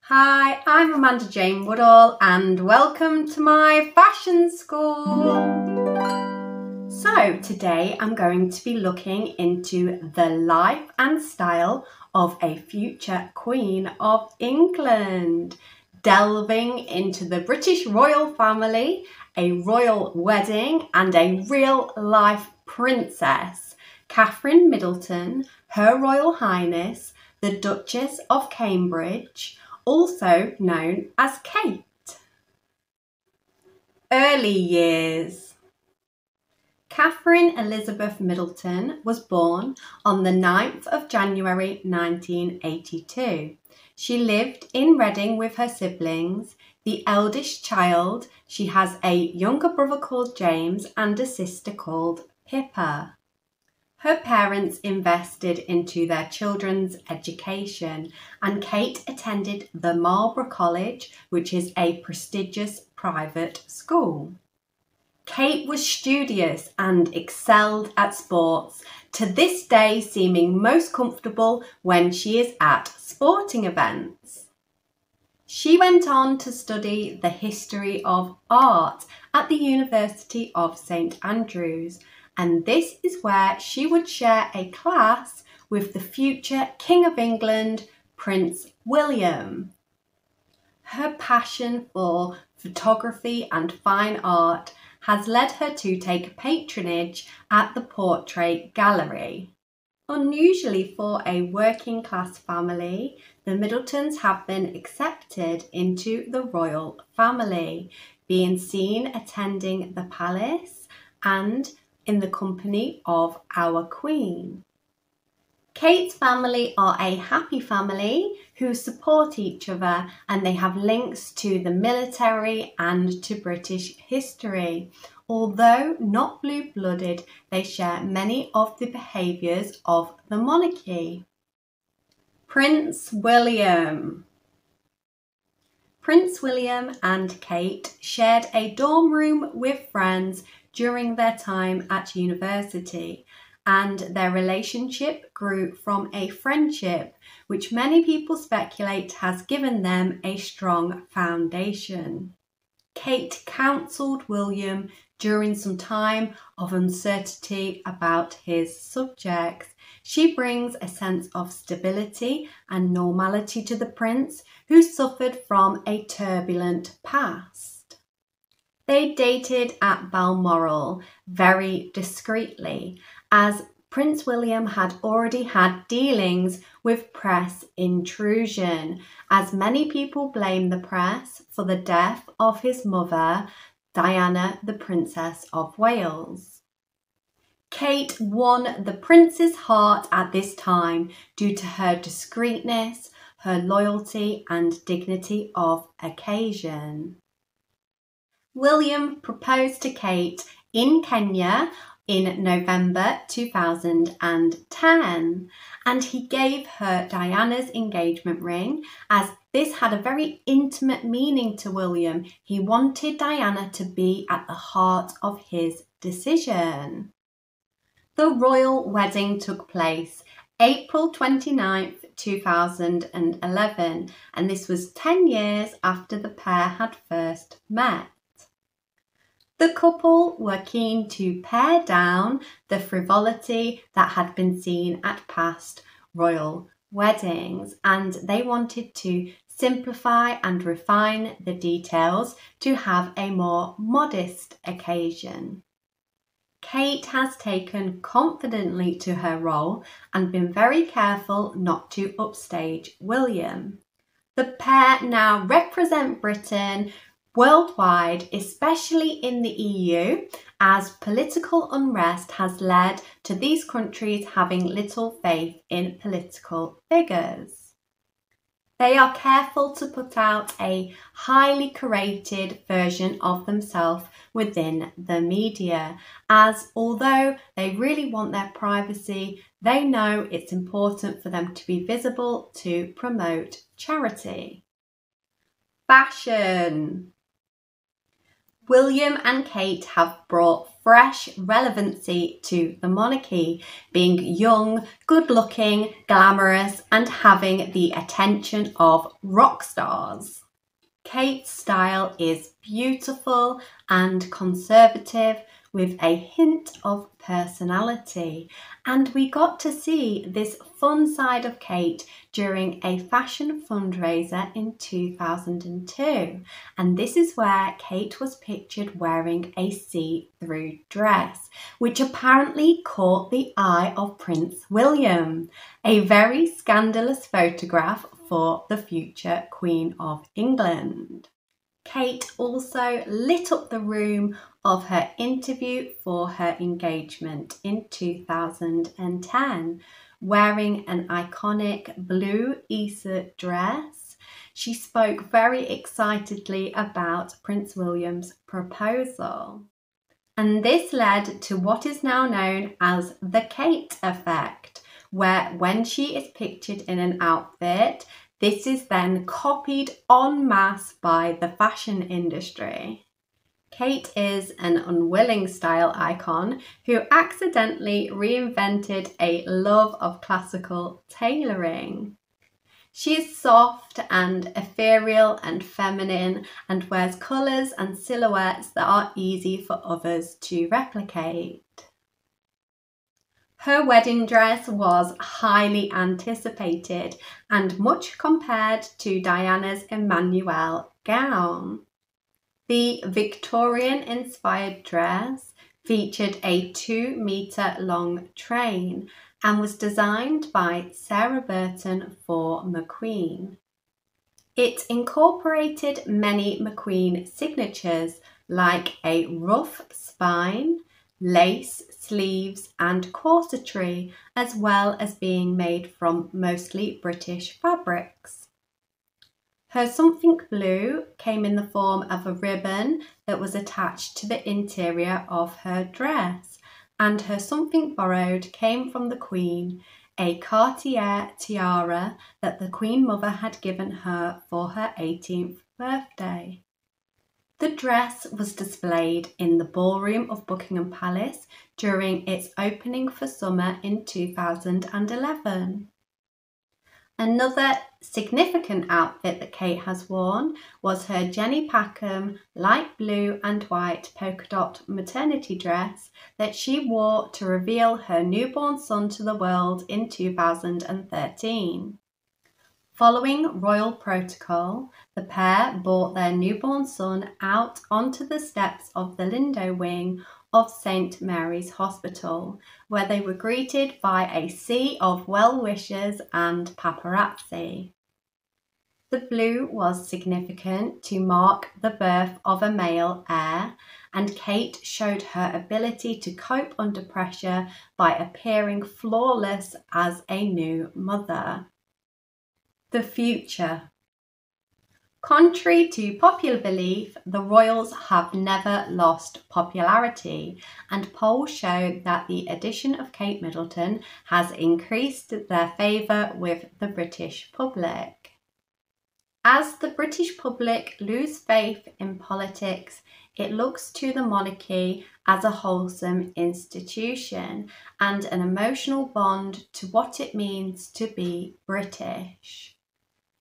Hi, I'm Amanda Jane Woodall and welcome to my fashion school. So today I'm going to be looking into the life and style of a future Queen of England, delving into the British royal family, a royal wedding and a real life princess, Catherine Middleton, Her Royal Highness, the Duchess of Cambridge, also known as Kate. Early years. Catherine Elizabeth Middleton was born on the 9th of January 1982. She lived in Reading with her siblings. The eldest child, she has a younger brother called James and a sister called Pippa. Her parents invested into their children's education, and Kate attended the Marlborough College, which is a prestigious private school. Kate was studious and excelled at sports, to this day seeming most comfortable when she is at sporting events. She went on to study the history of art at the University of St Andrews, and this is where she would share a class with the future King of England, Prince William. Her passion for photography and fine art has led her to take patronage at the Portrait Gallery. Unusually for a working class family, the Middletons have been accepted into the royal family, being seen attending the palace and in the company of our Queen. Kate's family are a happy family who support each other, and they have links to the military and to British history. Although not blue-blooded, they share many of the behaviours of the monarchy. Prince William. Prince William and Kate shared a dorm room with friends during their time at university, and their relationship grew from a friendship which many people speculate has given them a strong foundation. Kate counselled William during some time of uncertainty about his subjects. She brings a sense of stability and normality to the prince, who suffered from a turbulent past. They dated at Balmoral very discreetly, as Prince William had already had dealings with press intrusion, as many people blame the press for the death of his mother, Diana, the Princess of Wales. Kate won the prince's heart at this time due to her discreetness, her loyalty and dignity of occasion. William proposed to Kate in Kenya in November 2010, and he gave her Diana's engagement ring, as this had a very intimate meaning to William. He wanted Diana to be at the heart of his decision. The royal wedding took place April 29th, 2011, and this was 10 years after the pair had first met. The couple were keen to pare down the frivolity that had been seen at past royal weddings, and they wanted to simplify and refine the details to have a more modest occasion. Kate has taken confidently to her role and been very careful not to upstage William. The pair now represent Britain worldwide, especially in the EU, as political unrest has led to these countries having little faith in political figures. They are careful to put out a highly curated version of themselves within the media, as although they really want their privacy, they know it's important for them to be visible to promote charity. Fashion. William and Kate have brought fresh relevancy to the monarchy, being young, good-looking, glamorous, and having the attention of rock stars. Kate's style is beautiful and conservative with a hint of personality, and we got to see this fun side of Kate during a fashion fundraiser in 2002, and this is where Kate was pictured wearing a see-through dress, which apparently caught the eye of Prince William, a very scandalous photograph for the future Queen of England. Kate also lit up the room of her interview for her engagement in 2010, wearing an iconic blue Issa dress. She spoke very excitedly about Prince William's proposal. And this led to what is now known as the Kate effect, where when she is pictured in an outfit, this is then copied en masse by the fashion industry. Kate is an unwilling style icon who accidentally reinvented a love of classical tailoring. She is soft and ethereal and feminine and wears colours and silhouettes that are easy for others to replicate. Her wedding dress was highly anticipated and much compared to Diana's Emmanuel gown. The Victorian-inspired dress featured a 2-metre-long train and was designed by Sarah Burton for McQueen. It incorporated many McQueen signatures like a ruff spine, lace, sleeves and corsetry, as well as being made from mostly British fabrics. Her something blue came in the form of a ribbon that was attached to the interior of her dress, and her something borrowed came from the Queen, a Cartier tiara that the Queen Mother had given her for her 18th birthday. The dress was displayed in the ballroom of Buckingham Palace during its opening for summer in 2011. Another significant outfit that Kate has worn was her Jenny Packham light blue and white polka dot maternity dress that she wore to reveal her newborn son to the world in 2013. Following royal protocol, the pair brought their newborn son out onto the steps of the Lindo wing of St Mary's Hospital, where they were greeted by a sea of well-wishers and paparazzi. The blue was significant to mark the birth of a male heir, and Kate showed her ability to cope under pressure by appearing flawless as a new mother. The future. Contrary to popular belief, the royals have never lost popularity, and polls show that the addition of Kate Middleton has increased their favour with the British public. As the British public lose faith in politics, it looks to the monarchy as a wholesome institution and an emotional bond to what it means to be British.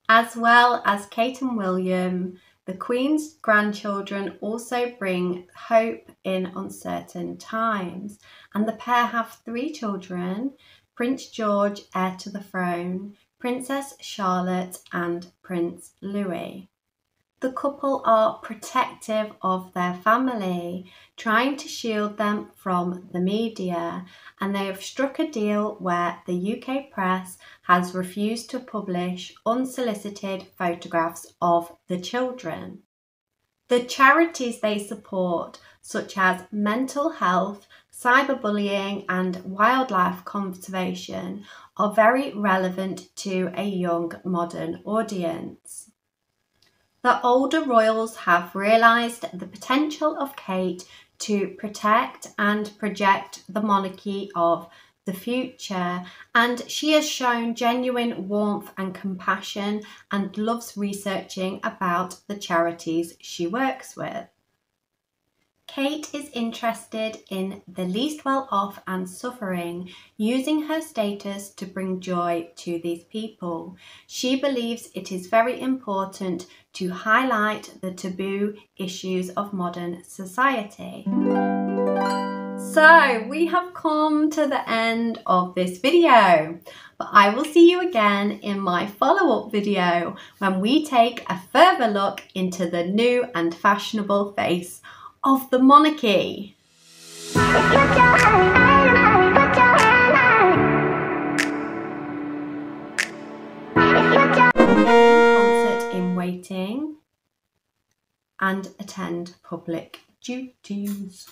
As well as Kate and William, the Queen's grandchildren also bring hope in uncertain times, and the pair have 3 children: Prince George, heir to the throne, Princess Charlotte and Prince Louis. The couple are protective of their family, trying to shield them from the media, and they have struck a deal where the UK press has refused to publish unsolicited photographs of the children. The charities they support, such as mental health, cyberbullying and wildlife conservation, are very relevant to a young modern audience. The older royals have realised the potential of Kate to protect and project the monarchy of the future, and she has shown genuine warmth and compassion and loves researching about the charities she works with. Kate is interested in the least well off and suffering, using her status to bring joy to these people. She believes it is very important to highlight the taboo issues of modern society. So we have come to the end of this video, but I will see you again in my follow-up video when we take a further look into the new and fashionable face of the monarchy. Concert in waiting and attend public duties.